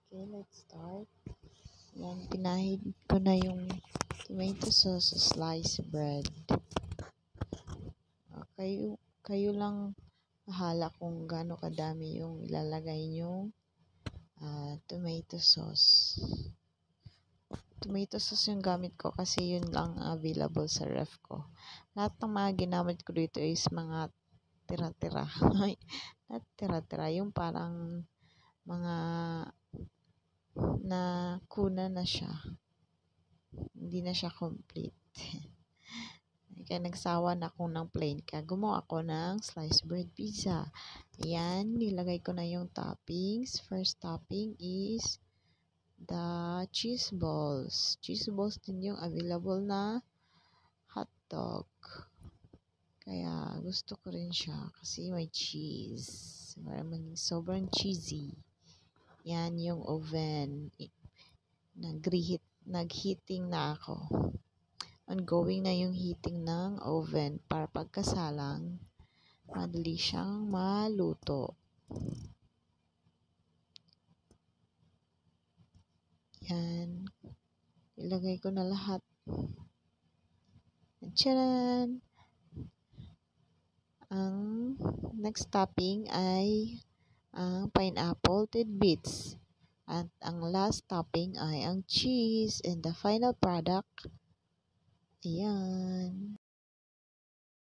Okay, let's start. Yan, pinahid ko na yung tomato sauce sliced bread. Kayo lang bahala kung gaano kadami yung ilalagay nyo tomato sauce. Tomato sauce yung gamit ko kasi yun lang available sa ref ko. Lahat ng mga ginamit ko dito is mga tira-tira. Not tira-tira, yung parang mga na kuna na siya. Hindi na siya complete. Kaya nagsawa na ako ng plain. Kaya gumawa ako ng sliced bread pizza. Ayan, nilagay ko na yung toppings. First topping is the cheese balls. Cheese balls din yung available na hot dog. Kaya gusto ko rin siya kasi may cheese. Para maging sobrang cheesy. Yan yung oven. Nag-heating na ako. Ongoing na yung heating ng oven para pagkasalang madali siyang maluto. Yan. Ilagay ko na lahat. Tcharan! Ang next topping ay ang pineapple tidbits. At ang last topping ay ang cheese. And the final product, ayan.